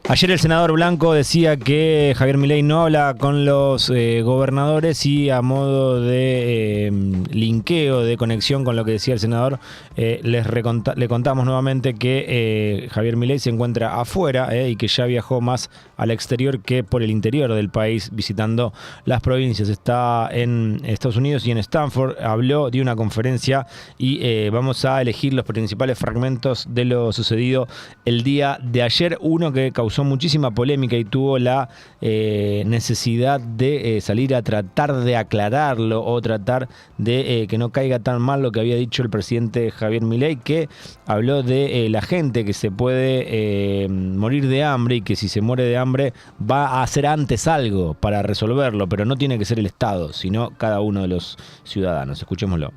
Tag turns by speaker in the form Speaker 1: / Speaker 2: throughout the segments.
Speaker 1: Ayer el senador Blanco decía que Javier Milei no habla con los gobernadores y a modo de linkeo, de conexión con lo que decía el senador, le contamos nuevamente que Javier Milei se encuentra afuera y que ya viajó más al exterior que por el interior del país visitando las provincias. Está en Estados Unidos y en Stanford, habló de una conferencia y vamos a elegir los principales fragmentos de lo sucedido el día de ayer. Uno que causó muchísima polémica y tuvo la necesidad de salir a tratar de aclararlo o tratar de que no caiga tan mal lo que había dicho el presidente Javier Milei, que habló de la gente que se puede morir de hambre y que si se muere de hambre va a hacer antes algo para resolverlo, pero no tiene que ser el Estado, sino cada uno de los ciudadanos. Escuchémoslo.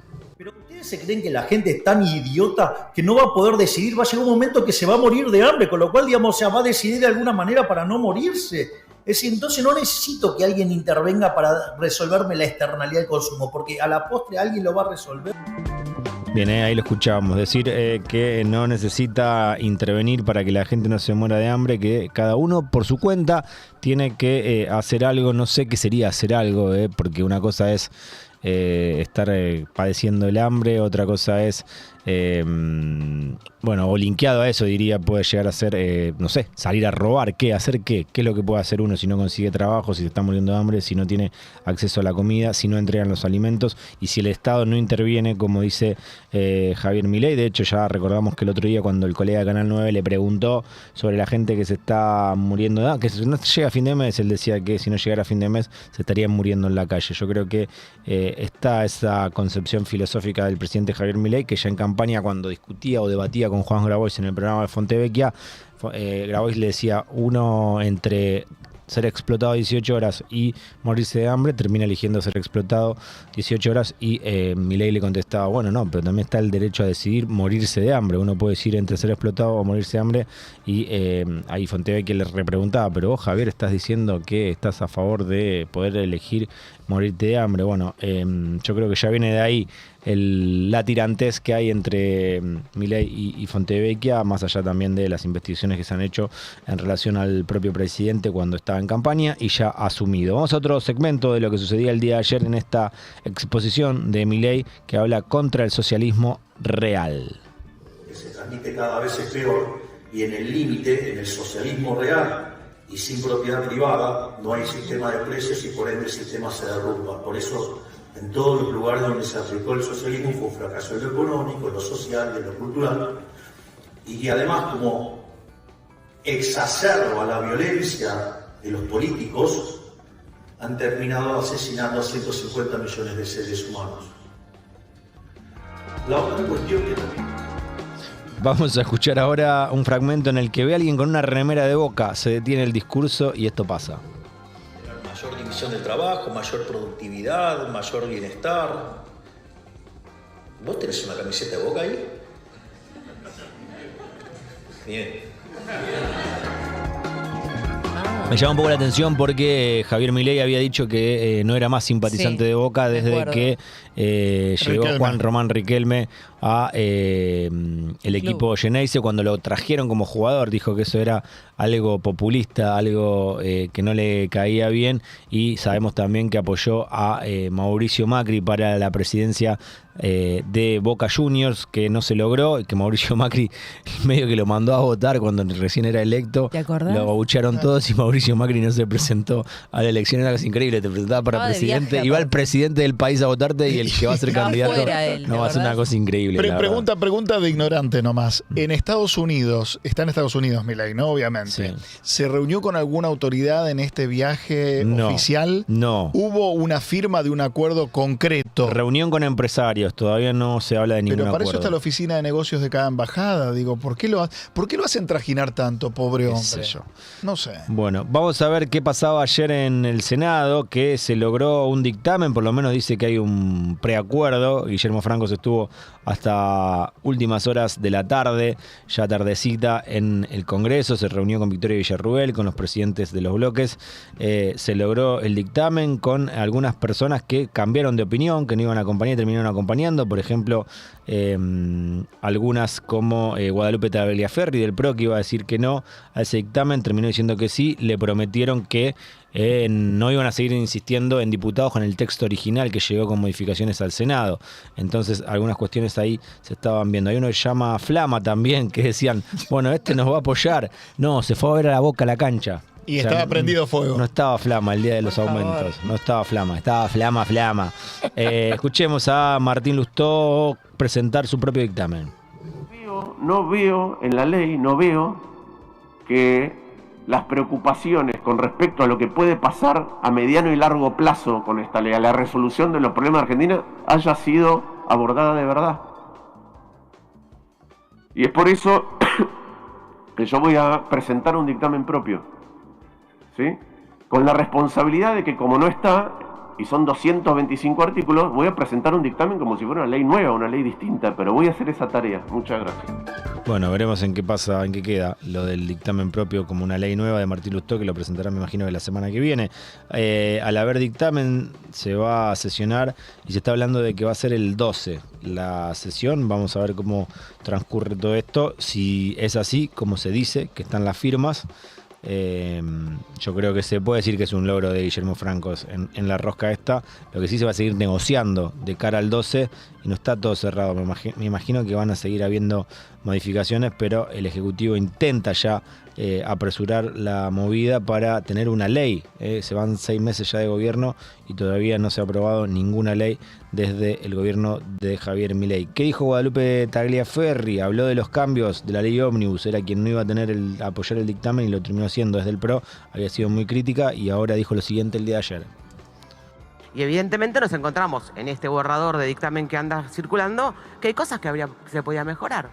Speaker 2: ¿Se creen que la gente es tan idiota que no va a poder decidir? Va a llegar un momento que se va a morir de hambre, con lo cual, digamos, va a decidir de alguna manera para no morirse. Es decir, entonces no necesito que alguien intervenga para resolverme la externalidad del consumo, porque a la postre alguien lo va a resolver.
Speaker 1: Bien, ahí lo escuchábamos decir que no necesita intervenir para que la gente no se muera de hambre, que cada uno por su cuenta tiene que hacer algo. No sé qué sería hacer algo, porque una cosa es estar padeciendo el hambre, otra cosa es, bueno, o linkeado a eso diría, puede llegar a ser, no sé, salir a robar, hacer qué es lo que puede hacer uno si no consigue trabajo, si se está muriendo de hambre, si no tiene acceso a la comida, si no entregan los alimentos y si el Estado no interviene, como dice Javier Milei. De hecho, ya recordamos que el otro día cuando el colega de Canal 9 le preguntó sobre la gente que se está muriendo de hambre, que si no llega a fin de mes, él decía que si no llegara a fin de mes se estarían muriendo en la calle. Yo creo que está esa concepción filosófica del presidente Javier Milei, que ya en campaña, cuando discutía o debatía con Juan Grabois en el programa de Fontevecchia, Grabois le decía, uno entre ser explotado 18 horas y morirse de hambre, termina eligiendo ser explotado 18 horas y Milei le contestaba, bueno, no, pero también está el derecho a decidir morirse de hambre. Uno puede decir entre ser explotado o morirse de hambre y ahí Fontevecchia le repreguntaba, pero vos, Javier, estás diciendo que estás a favor de poder elegir morirte de hambre. Bueno, yo creo que ya viene de ahí la tirantez que hay entre Milei y Fontevecchia, más allá también de las investigaciones que se han hecho en relación al propio presidente cuando estaba en campaña y ya asumido. Vamos a otro segmento de lo que sucedía el día de ayer en esta exposición de Milei, que habla contra el socialismo real.
Speaker 2: Que se transmite cada vez es peor y en el límite, en el socialismo real y sin propiedad privada, no hay sistema de precios y por ende el sistema se derrumba. Por eso, en todos los lugares donde se aplicó el socialismo fue un fracaso en lo económico, en lo social, en lo cultural. Y además, como exacerba la violencia de los políticos, han terminado asesinando a 150 millones de seres humanos. La otra cuestión que también...
Speaker 1: Vamos a escuchar ahora un fragmento en el que ve a alguien con una remera de Boca, se detiene el discurso y esto pasa.
Speaker 2: Mayor división del trabajo, mayor productividad, mayor bienestar. ¿Vos tenés una camiseta de Boca ahí? Bien.
Speaker 1: Me llama un poco la atención porque Javier Milei había dicho que no era más simpatizante de Boca desde que llegó Juan Román Riquelme a el equipo Geneise. Cuando lo trajeron como jugador dijo que eso era algo populista, algo que no le caía bien, y sabemos también que apoyó a Mauricio Macri para la presidencia de Boca Juniors, que no se logró, y que Mauricio Macri medio que lo mandó a votar cuando recién era electo.
Speaker 3: ¿Te acordás?
Speaker 1: Lo abuchearon todos y Mauricio Macri no se presentó a la elección. Era casi increíble, te presentaba para presidente, iba el presidente del país a votarte y el que va a ser candidato no va a ser una cosa increíble.
Speaker 4: Pregunta de ignorante nomás. En Estados Unidos, está en Estados Unidos Milei, ¿no? Obviamente.
Speaker 1: Sí.
Speaker 4: ¿Se reunió con alguna autoridad en este viaje oficial?
Speaker 1: No.
Speaker 4: ¿Hubo una firma de un acuerdo concreto?
Speaker 1: Reunión con empresarios, todavía no se habla de ningún acuerdo.
Speaker 4: Pero para eso está la oficina de negocios de cada embajada. Digo, ¿por qué lo hacen trajinar tanto, pobre hombre? No sé.
Speaker 1: Bueno, vamos a ver qué pasaba ayer en el Senado, que se logró un dictamen, por lo menos dice que hay un preacuerdo. Guillermo Franco se estuvo hasta últimas horas de la tarde, ya tardecita, en el Congreso, se reunió con Victoria Villarruel, con los presidentes de los bloques, se logró el dictamen con algunas personas que cambiaron de opinión, que no iban a acompañar y terminaron acompañando. acompañando, por ejemplo, algunas como Guadalupe Tagliaferri del PRO, que iba a decir que no a ese dictamen, terminó diciendo que sí. Le prometieron que no iban a seguir insistiendo en diputados con el texto original que llegó con modificaciones al Senado. Entonces algunas cuestiones ahí se estaban viendo. Hay uno que se llama Flama también, que decían, bueno, este nos va a apoyar. No, se fue a ver a la Boca a la cancha.
Speaker 4: Y estaba prendido fuego.
Speaker 1: No estaba Flama el día de los aumentos. No estaba Flama, estaba Flama. Escuchemos a Martín Lustó presentar su propio dictamen.
Speaker 3: No veo en la ley, que las preocupaciones con respecto a lo que puede pasar a mediano y largo plazo con esta ley, a la resolución de los problemas de Argentina, haya sido abordada de verdad. Y es por eso que yo voy a presentar un dictamen propio, ¿sí? Con la responsabilidad de que, como no está, y son 225 artículos, voy a presentar un dictamen como si fuera una ley nueva, una ley distinta, pero voy a hacer esa tarea. Muchas gracias.
Speaker 1: Bueno, veremos en qué pasa, en qué queda lo del dictamen propio como una ley nueva de Martín Lustó, que lo presentará, me imagino, que la semana que viene. Al haber dictamen, se va a sesionar y se está hablando de que va a ser el 12 la sesión. Vamos a ver cómo transcurre todo esto. Si es así, como se dice, que están las firmas, yo creo que se puede decir que es un logro de Guillermo Francos en la rosca esta. Lo que sí, se va a seguir negociando de cara al 12 y no está todo cerrado. Me imagino que van a seguir habiendo modificaciones, pero el Ejecutivo intenta ya apresurar la movida para tener una ley. Se van 6 meses ya de gobierno y todavía no se ha aprobado ninguna ley desde el gobierno de Javier Milei. ¿Qué dijo Guadalupe Tagliaferri? Habló de los cambios de la ley ómnibus. Era quien no iba a apoyar el dictamen y lo terminó haciendo desde el PRO. Había sido muy crítica y ahora dijo lo siguiente el día de ayer.
Speaker 5: Y evidentemente nos encontramos en este borrador de dictamen que anda circulando que hay cosas que se podía mejorar.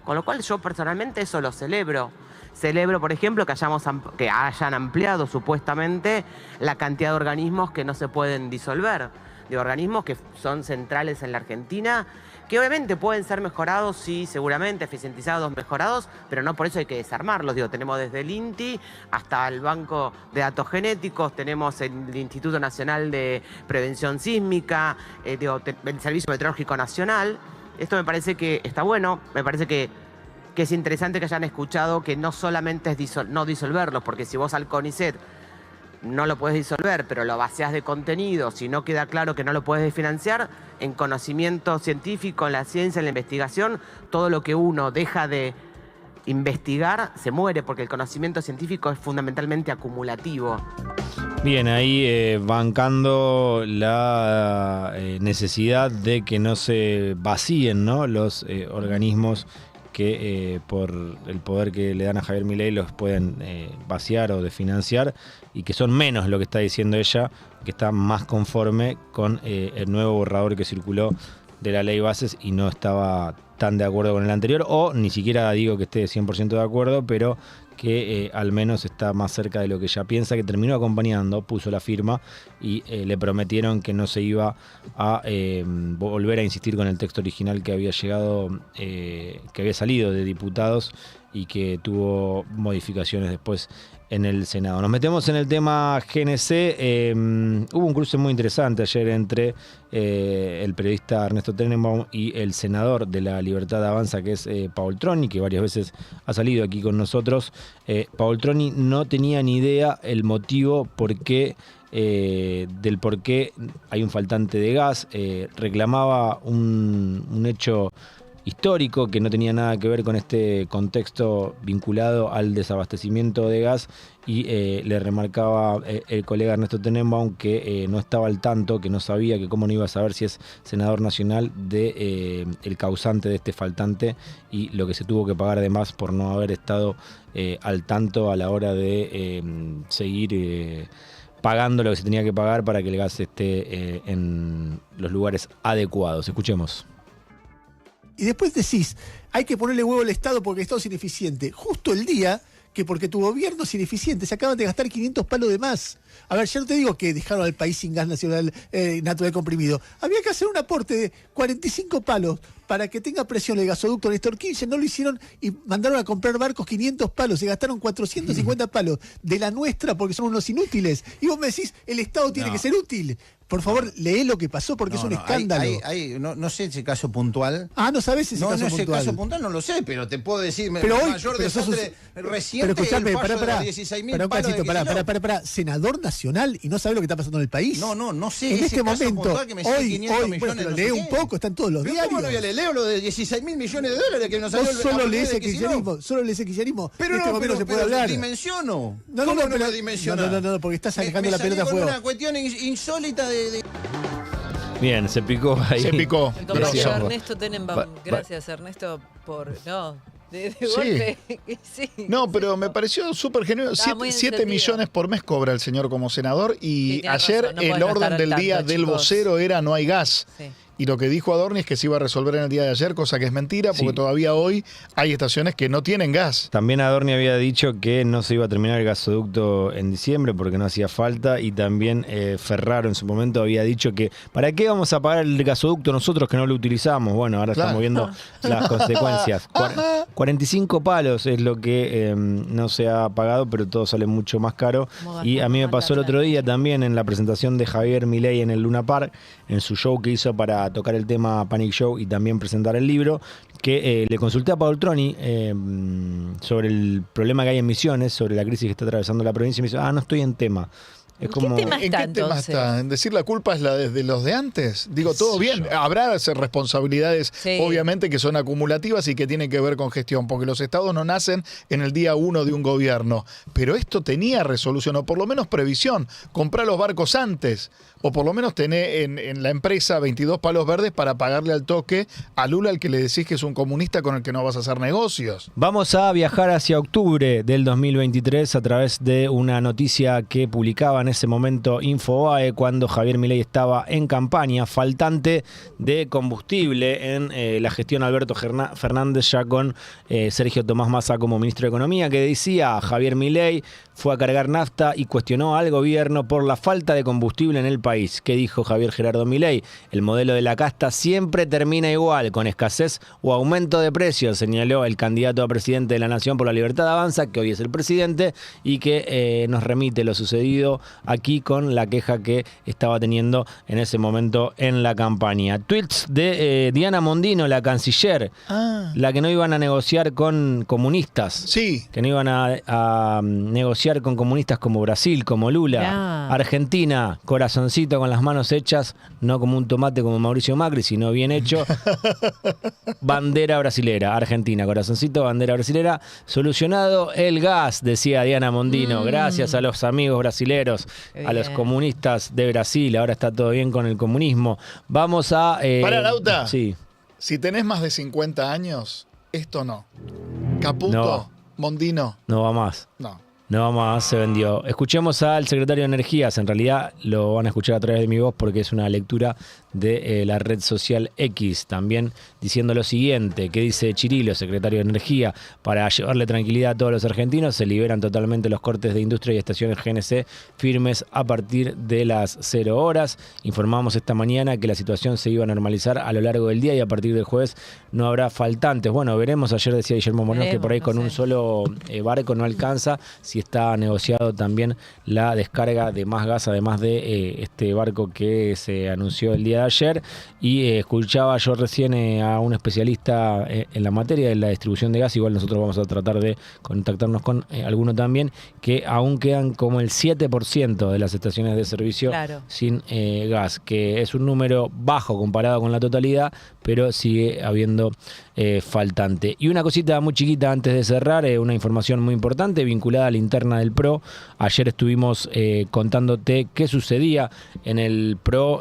Speaker 5: Con lo cual yo personalmente eso lo celebro. Celebro, por ejemplo, que hayan ampliado supuestamente la cantidad de organismos que no se pueden disolver. De organismos que son centrales en la Argentina, que obviamente pueden ser mejorados, sí, seguramente, eficientizados, mejorados, pero no por eso hay que desarmarlos. Tenemos desde el INTI hasta el Banco de Datos Genéticos, tenemos el Instituto Nacional de Prevención Sísmica, el Servicio Meteorológico Nacional. Esto me parece que está bueno, me parece que es interesante que hayan escuchado que no solamente es no disolverlos, porque si vos al CONICET no lo puedes disolver, pero lo vaciás de contenido, si no queda claro que no lo puedes financiar, en conocimiento científico, en la ciencia, en la investigación, todo lo que uno deja de investigar se muere, porque el conocimiento científico es fundamentalmente acumulativo.
Speaker 1: Bien, ahí bancando la necesidad de que no se vacíen, ¿no?, los organismos que por el poder que le dan a Javier Milei los pueden vaciar o desfinanciar, y que son menos, lo que está diciendo ella, que está más conforme con el nuevo borrador que circuló de la ley bases y no estaba tan de acuerdo con el anterior, o ni siquiera digo que esté 100% de acuerdo, pero que al menos está más cerca de lo que ella piensa, que terminó acompañando, puso la firma y le prometieron que no se iba a volver a insistir con el texto original que había llegado, que había salido de diputados y que tuvo modificaciones después en el Senado. Nos metemos en el tema GNC. Hubo un cruce muy interesante ayer entre el periodista Ernesto Tenenbaum y el senador de la Libertad Avanza, que es Paul Troni, que varias veces ha salido aquí con nosotros. Paul Troni no tenía ni idea el motivo del por qué hay un faltante de gas. Reclamaba un hecho histórico que no tenía nada que ver con este contexto vinculado al desabastecimiento de gas, y le remarcaba el colega Ernesto Tenenbaum que no estaba al tanto, que no sabía, que cómo no iba a saber si es senador nacional de el causante de este faltante y lo que se tuvo que pagar además por no haber estado al tanto a la hora de seguir pagando lo que se tenía que pagar para que el gas esté en los lugares adecuados. Escuchemos.
Speaker 6: Y después decís, hay que ponerle huevo al Estado porque el Estado es ineficiente. Justo el día que porque tu gobierno es ineficiente, se acaban de gastar 500 palos de más. A ver, ya no te digo que dejaron al país sin gas nacional natural comprimido. Había que hacer un aporte de 45 palos para que tenga presión el gasoducto Néstor Kirchner. No lo hicieron y mandaron a comprar barcos 500 palos. Se gastaron 450 palos de la nuestra porque son unos inútiles. Y vos me decís, el Estado tiene que ser útil. por favor, lee lo que pasó porque es un escándalo.
Speaker 7: No sé ese caso puntual.
Speaker 6: No sabes ese caso puntual.
Speaker 7: Ese caso puntual no lo sé, pero te puedo decir,
Speaker 6: pero hoy,
Speaker 7: mayor desastre reciente,
Speaker 6: pero escuchame,
Speaker 7: el paso de los 16.000 palos de Kicillof.
Speaker 6: Pará, senador nacional y no sabe lo que está pasando en el país.
Speaker 7: No sé
Speaker 6: en este
Speaker 7: caso
Speaker 6: momento,
Speaker 7: puntual que me sale 500 millones.
Speaker 6: Pero lee un poco, están todos los diarios.
Speaker 7: ¿Cómo no voy a leo lo de 16.000 millones de dólares que nos salió
Speaker 6: solo lees el kirchnerismo,
Speaker 7: Pero
Speaker 6: en este momento no se puede hablar.
Speaker 7: Dimensiono.
Speaker 6: ¿Cómo no lo dimensiono? No, porque estás alejando la pelota a fuego.
Speaker 7: Es una cuestión insólita de...
Speaker 1: Bien, se picó ahí.
Speaker 4: Se picó.
Speaker 8: El compañero Ernesto Tenenbaum. Gracias, Ernesto, por... De golpe. Sí.
Speaker 4: No, pero me pareció súper generoso. 7 millones por mes cobra el señor como senador y ayer
Speaker 8: razón, no
Speaker 4: el orden del día
Speaker 8: tanto,
Speaker 4: del vocero era no hay gas.
Speaker 8: Sí.
Speaker 4: Y lo que dijo Adorni es que se iba a resolver en el día de ayer, cosa que es mentira, porque todavía hoy hay estaciones que no tienen gas.
Speaker 1: También Adorni había dicho que no se iba a terminar el gasoducto en diciembre porque no hacía falta, y también Ferraro en su momento había dicho que ¿para qué vamos a pagar el gasoducto nosotros que no lo utilizamos? Bueno, ahora estamos viendo las consecuencias. 45 palos es lo que no se ha pagado, pero todo sale mucho más caro. Y a mí me pasó el otro día también en la presentación de Javier Milei en el Luna Park, en su show que hizo para tocar el tema Panic Show y también presentar el libro, que le consulté a Paul Troni sobre el problema que hay en Misiones, sobre la crisis que está atravesando la provincia, y me dice, no estoy en tema. Es como,
Speaker 8: ¿Qué tema
Speaker 4: ¿En qué tema está? ¿En decir la culpa es la de los de antes? Digo, todo bien. Habrá responsabilidades, obviamente, que son acumulativas y que tienen que ver con gestión, porque los estados no nacen en el día 1 de un gobierno. Pero esto tenía resolución, o por lo menos previsión. Comprar los barcos antes, o por lo menos tener en la empresa 22 palos verdes para pagarle al toque a Lula, al que le decís que es un comunista con el que no vas a hacer negocios.
Speaker 1: Vamos a viajar hacia octubre del 2023 a través de una noticia que publicaba en ese momento Infobae cuando Javier Milei estaba en campaña, faltante de combustible en la gestión Alberto Fernández, ya con Sergio Tomás Massa como ministro de Economía, que decía: Javier Milei fue a cargar nafta y cuestionó al gobierno por la falta de combustible en el país. ¿Qué dijo Javier Gerardo Milei? El modelo de la casta siempre termina igual, con escasez o aumento de precios, señaló el candidato a presidente de la Nación por la Libertad Avanza, que hoy es el presidente, y que nos remite lo sucedido aquí con la queja que estaba teniendo en ese momento en la campaña. Tweets de Diana Mondino, la canciller, la que no iban a negociar con comunistas.
Speaker 4: Sí.
Speaker 1: Que no iban a negociar con comunistas como Brasil, como Lula. Argentina, corazoncito con las manos hechas, no como un tomate como Mauricio Macri, sino bien hecho. Bandera brasilera. Argentina, corazoncito, bandera brasilera. Solucionado el gas, decía Diana Mondino. Gracias a los amigos brasileros, a los comunistas de Brasil. Ahora está todo bien con el comunismo. Vamos a...
Speaker 4: Para, Lauta.
Speaker 1: Sí.
Speaker 4: Si tenés más de 50 años, esto no. Caputo,
Speaker 1: no.
Speaker 4: Mondino.
Speaker 1: No va más.
Speaker 4: No
Speaker 1: va más, se vendió. Escuchemos al secretario de Energías. En realidad lo van a escuchar a través de mi voz porque es una lectura de la red social X, también diciendo lo siguiente, que dice Chirilo, secretario de Energía: para llevarle tranquilidad a todos los argentinos, se liberan totalmente los cortes de industria y estaciones GNC firmes a partir de las 0 horas. Informamos esta mañana que la situación se iba a normalizar a lo largo del día y a partir del jueves no habrá faltantes. Bueno, veremos. Ayer decía Guillermo Moreno que por ahí con un solo barco no alcanza, si está negociado también la descarga de más gas, además de este barco que se anunció el día de ayer. Y escuchaba yo recién a un especialista en la materia de la distribución de gas, igual nosotros vamos a tratar de contactarnos con alguno también, que aún quedan como el 7% de las estaciones de servicio sin gas, que es un número bajo comparado con la totalidad, pero sigue habiendo faltante. Y una cosita muy chiquita antes de cerrar, una información muy importante vinculada a la interna del PRO. Ayer estuvimos contándote qué sucedía en el PRO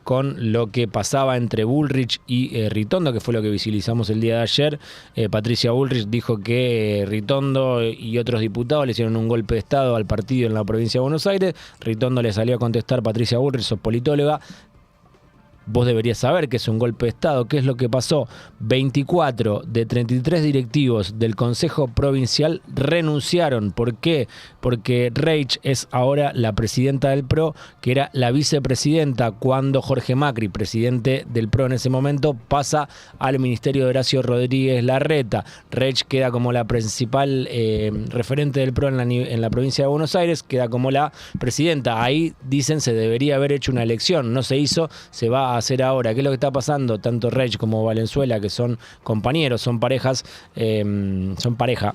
Speaker 1: con lo que pasaba entre Bullrich y Ritondo, que fue lo que visibilizamos el día de ayer. Patricia Bullrich dijo que Ritondo y otros diputados le hicieron un golpe de estado al partido en la provincia de Buenos Aires. Ritondo le salió a contestar: Patricia Bullrich, sos politóloga, vos deberías saber que es un golpe de Estado. ¿Qué es lo que pasó? 24 de 33 directivos del Consejo Provincial renunciaron. ¿Por qué? Porque Reich es ahora la presidenta del PRO, que era la vicepresidenta cuando Jorge Macri, presidente del PRO en ese momento, pasa al ministerio de Horacio Rodríguez Larreta. Reich queda como la principal referente del PRO en la provincia de Buenos Aires, queda como la presidenta. Ahí dicen se debería haber hecho una elección, no se hizo, se va a hacer ahora. ¿Qué es lo que está pasando? Tanto Reich como Valenzuela, que son compañeros, son parejas, son pareja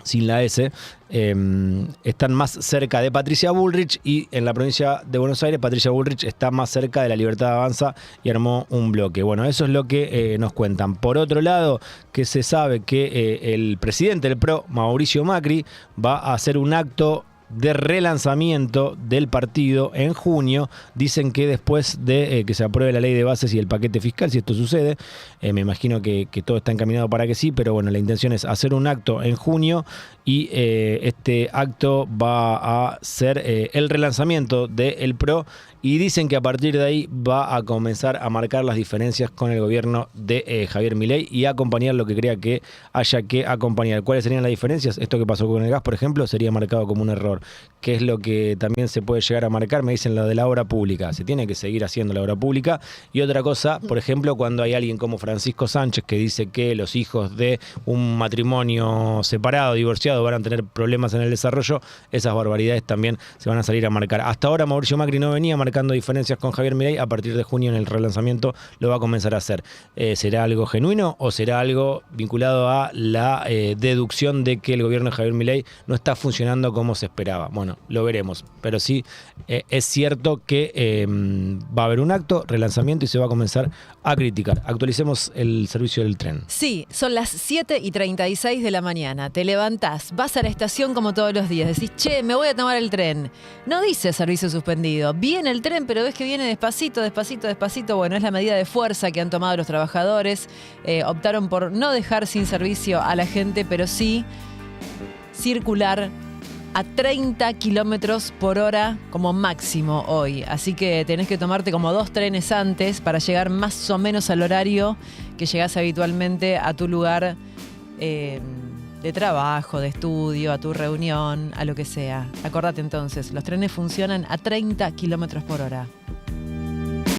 Speaker 1: sin la S, están más cerca de Patricia Bullrich, y en la provincia de Buenos Aires Patricia Bullrich está más cerca de La Libertad Avanza y armó un bloque. Bueno, eso es lo que nos cuentan. Por otro lado, que se sabe que el presidente del PRO, Mauricio Macri, va a hacer un acto de relanzamiento del partido en junio. Dicen que después de que se apruebe la ley de bases y el paquete fiscal, si esto sucede, me imagino que todo está encaminado para que sí, pero bueno, la intención es hacer un acto en junio, y este acto va a ser el relanzamiento del PRO, y dicen que a partir de ahí va a comenzar a marcar las diferencias con el gobierno de Javier Milei y acompañar lo que crea que haya que acompañar. ¿Cuáles serían las diferencias? Esto que pasó con el gas, por ejemplo, sería marcado como un error. ¿Qué es lo que también se puede llegar a marcar? Me dicen lo de la obra pública. Se tiene que seguir haciendo la obra pública. Y otra cosa, por ejemplo, cuando hay alguien como Francisco Sánchez que dice que los hijos de un matrimonio separado, divorciado, van a tener problemas en el desarrollo, esas barbaridades también se van a salir a marcar. Hasta ahora Mauricio Macri no venía marcando diferencias con Javier Milei. A partir de junio, en el relanzamiento, lo va a comenzar a hacer. ¿Será algo genuino o será algo vinculado a la deducción de que el gobierno de Javier Milei no está funcionando como se esperaba? Bueno, lo veremos. Pero sí, es cierto que va a haber un acto, relanzamiento, y se va a comenzar a criticar. Actualicemos el servicio del tren.
Speaker 8: Sí, son las 7:36 de la mañana. Te levantás, vas a la estación como todos los días. Decís, che, me voy a tomar el tren. No dice servicio suspendido. Viene el tren, pero ves que viene despacito, despacito, despacito. Bueno, es la medida de fuerza que han tomado los trabajadores. Optaron por no dejar sin servicio a la gente, pero sí circular a 30 kilómetros por hora como máximo hoy. Así que tenés que tomarte como 2 trenes antes para llegar más o menos al horario que llegás habitualmente a tu lugar de trabajo, de estudio, a tu reunión, a lo que sea. Acordate entonces, los trenes funcionan a 30 kilómetros por hora.